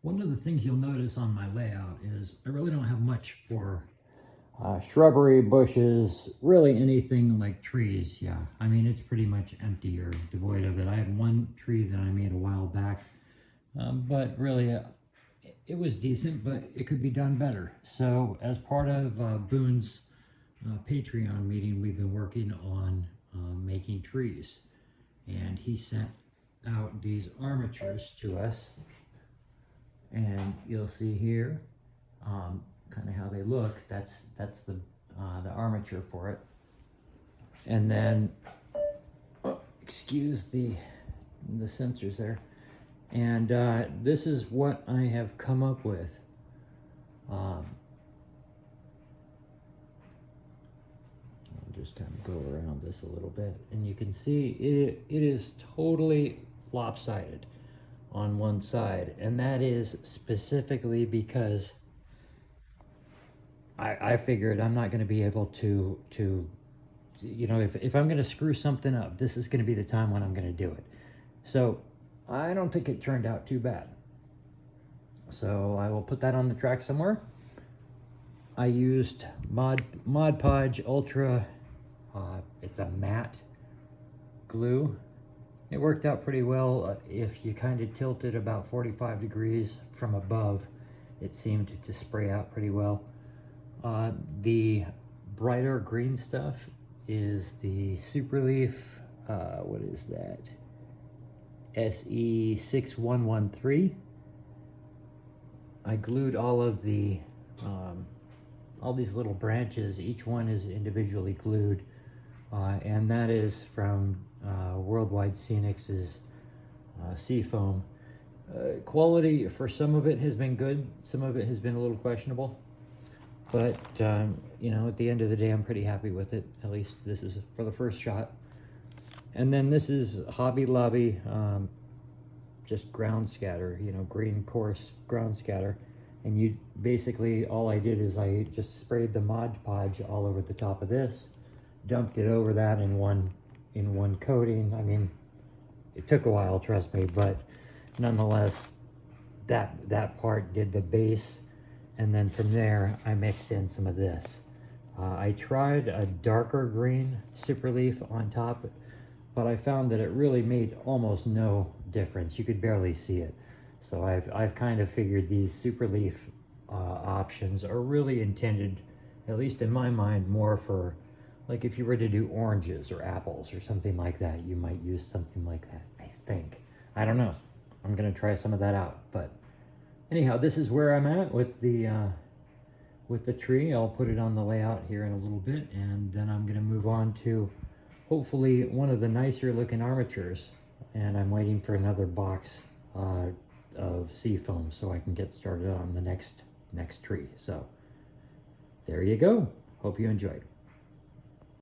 One of the things you'll notice on my layout is I really don't have much for shrubbery, bushes, really anything like trees. Yeah, I mean, it's pretty much empty or devoid of it. I had one tree that I made a while back, but really it was decent, but it could be done better. So as part of Boone's Patreon meeting, we've been working on making trees. And he sent out these armatures to us. And you'll see here kind of how they look. That's the armature for it. And then, oh, excuse the sensors there. And this is what I have come up with. I'll just kind of go around this a little bit, and you can see it is totally lopsided on one side, and that is specifically because I figured I'm not going to be able to you know, if I'm going to screw something up, this is going to be the time when I'm going to do it. So I don't think it turned out too bad. So I will put that on the track somewhere. I used Mod Podge Ultra. It's a matte glue. It worked out pretty well. If you kind of tilted about 45 degrees from above, it seemed to spray out pretty well. The brighter green stuff is the Superleaf, what is that? SE6113. I glued all of the, all these little branches, each one is individually glued, and that is from Worldwide Scenics' Seafoam. Quality for some of it has been good, some of it has been a little questionable, but you know, at the end of the day, I'm pretty happy with it. At least this is for the first shot. And then this is Hobby Lobby, just ground scatter, you know, green coarse ground scatter. And you basically, all I did is I just sprayed the Mod Podge all over the top of this, dumped it over that in one coating. I mean, it took a while, trust me, but nonetheless, that part did the base, and then from there I mixed in some of this. I tried a darker green Superleaf on top, but I found that it really made almost no difference. You could barely see it. So I've kind of figured these Superleaf options are really intended, at least in my mind, more for, like, if you were to do oranges or apples or something like that, you might use something like that, I think. I don't know. I'm gonna try some of that out. But anyhow, this is where I'm at with the tree. I'll put it on the layout here in a little bit, and then I'm gonna move on to hopefully one of the nicer looking armatures. And I'm waiting for another box of Seafoam so I can get started on the next tree. So there you go. Hope you enjoyed.